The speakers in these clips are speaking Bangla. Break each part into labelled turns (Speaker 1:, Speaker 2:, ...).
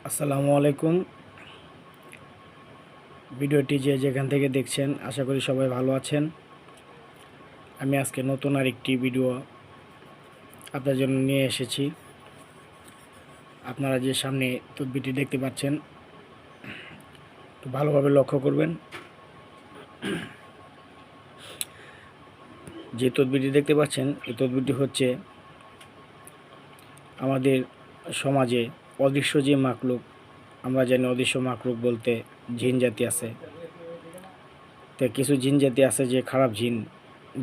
Speaker 1: আসসালামু আলাইকুম। ভিডিওটি যে যেখান থেকে দেখছেন আশা করি সবাই ভালো আছেন। আমি আজকে নতুন আরেকটি ভিডিও আপনার জন্য নিয়ে এসেছি। আপনারা যে সামনে তদবিরটি দেখতে পাচ্ছেন একটু ভালোভাবে লক্ষ্য করবেন। যে তদবিরটি দেখতে পাচ্ছেন এই তদবিরটি হচ্ছে আমাদের সমাজে অদৃশ্য যে মাকলুক, আমরা জানি অদৃশ্য মাকলুক বলতে জিন জাতি আছে। তো কিছু জিন জাতি আছে যে খারাপ জিন,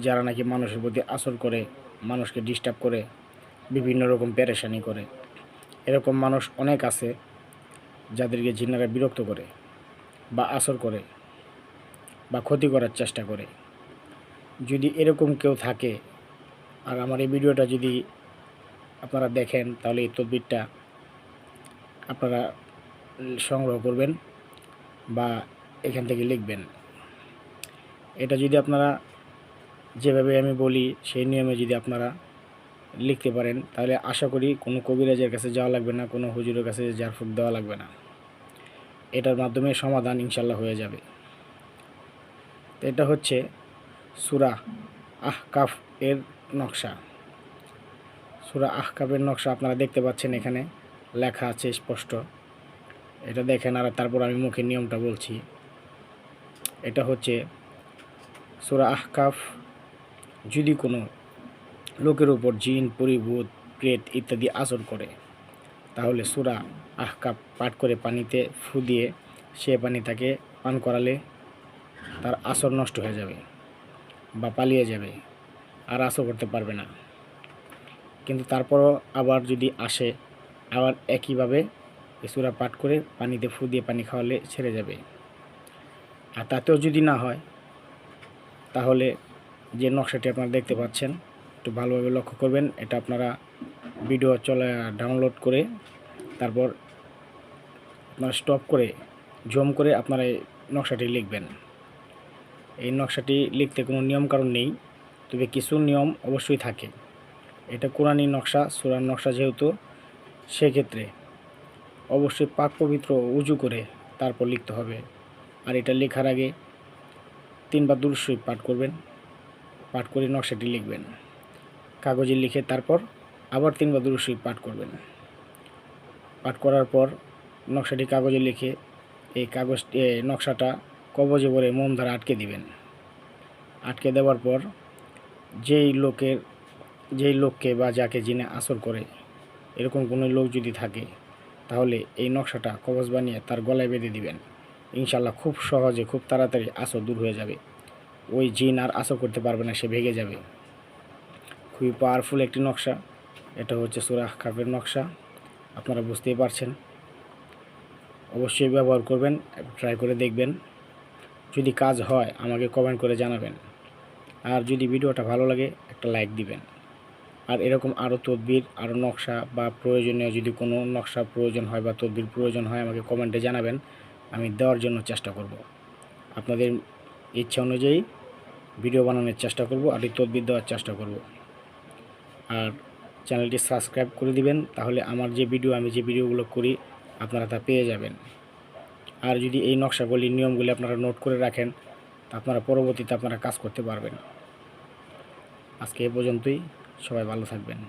Speaker 1: যারা নাকি মানুষের প্রতি আসর করে, মানুষকে ডিস্টার্ব করে, বিভিন্ন রকম পেরেশানি করে। এরকম মানুষ অনেক আছে যাদেরকে জিন্নারা বিরক্ত করে বা আসর করে বা ক্ষতি করার চেষ্টা করে। যদি এরকম কেউ থাকে আর আমার এই ভিডিওটা যদি আপনারা দেখেন, তাহলে এই তদবিরটা আপনারা সংগ্রহ করবেন বা এখান থেকে লিখবেন। এটা যদি আপনারা যেভাবে আমি বলি সেই নিয়মে যদি আপনারা লিখতে পারেন, তাহলে আশা করি কোনো কবিরাজের কাছে যাওয়া লাগবে না, কোনো হুজুরের কাছে ঝাড়ফুঁক দেওয়া লাগবে না। এটার মাধ্যমে সমাধান ইনশাল্লাহ হয়ে যাবে। তো এটা হচ্ছে সূরা আহকাফ এর নকশা। সূরা আহকাফের নকশা আপনারা দেখতে পাচ্ছেন, এখানে লেখা আছে স্পষ্ট। এটা দেখেন, আর তারপর আমি মুখে নিয়মটা বলছি। এটা হচ্ছে সূরা আহকাফ। যদি কোনো লোকের উপর জিন, পরি, ভূত, প্রেত ইত্যাদি আসর করে, তাহলে সূরা আহকাফ পাঠ করে পানিতে ফু দিয়ে সে পানি তাকে পান করালে তার আসর নষ্ট হয়ে যাবে বা পালিয়ে যাবে, আর আসর করতে পারবে না। কিন্তু তারপরও আবার যদি আসে, আবার একইভাবে এই সূরা পাঠ করে পানিতে ফু দিয়ে পানি খাওয়ালে ছেড়ে যাবে। আর তাতেও যদি না হয়, তাহলে যে নকশাটি আপনারা দেখতে পাচ্ছেন একটু ভালোভাবে লক্ষ্য করবেন। এটা আপনারা ভিডিও ডাউনলোড করে তারপর আপনারা স্টপ করে জুম করে আপনারা এই নকশাটি লিখবেন। এই নকশাটি লিখতে কোনো নিয়মকানুন নেই, তবে কিছু নিয়ম অবশ্যই থাকে। এটা কোরআনী নকশা, সূরার নকশা যেহেতু, সেক্ষেত্রে অবশ্যই পাক পবিত্র উজু করে তারপর লিখতে হবে। আর এটা লেখার আগে 3 বার দুরূদ শরীফ পাঠ করবেন। পাঠ করে নকশাটি লিখবেন। কাগজে লিখে তারপর আবার 3 বার দুরূদ শরীফ পাঠ করবেন। পাঠ করার পর নকশাটি কাগজে লিখে এই নকশাটা কবজে ভরে মোম দ্বারা আটকে দিবেন। আটকে দেওয়ার পর যেই লোককে বা যাকে জিনে আসর করে, এরকম কোনো লোক যদি থাকে, তাহলে এই নকশাটা কবজ বানিয়ে তার গলায় বেঁধে দিবেন। ইনশাল্লাহ খুব সহজে, খুব তাড়াতাড়ি আসর দূর হয়ে যাবে। ওই জিন আর আসর করতে পারবে না, সে ভেঙে যাবে। খুবই পাওয়ারফুল একটি নকশা। এটা হচ্ছে সূরা আহকাফের নকশা। আপনারা বুঝতেই পারছেন। অবশ্যই ব্যবহার করবেন, ট্রাই করে দেখবেন। যদি কাজ হয় আমাকে কমেন্ট করে জানাবেন। আর যদি ভিডিওটা ভালো লাগে একটা লাইক দিবেন। আর এরকম আরও তদবির, আরও নকশা বা প্রয়োজনীয় যদি কোনো নকশা প্রয়োজন হয় বা তদবির প্রয়োজন হয়, আমাকে কমেন্টে জানাবেন। আমি দেওয়ার জন্য চেষ্টা করব। আপনাদের ইচ্ছা অনুযায়ী ভিডিও বানানোর চেষ্টা করব আর এই তদবির দেওয়ার চেষ্টা করব। আর চ্যানেলটি সাবস্ক্রাইব করে দিবেন, তাহলে আমি যে ভিডিওগুলো করি আপনারা তা পেয়ে যাবেন। আর যদি এই নকশাগুলি, নিয়মগুলি আপনারা নোট করে রাখেন, তা আপনারা পরবর্তীতে কাজ করতে পারবেন। আজকে এ পর্যন্তই। সবাই ভালো থাকবেন।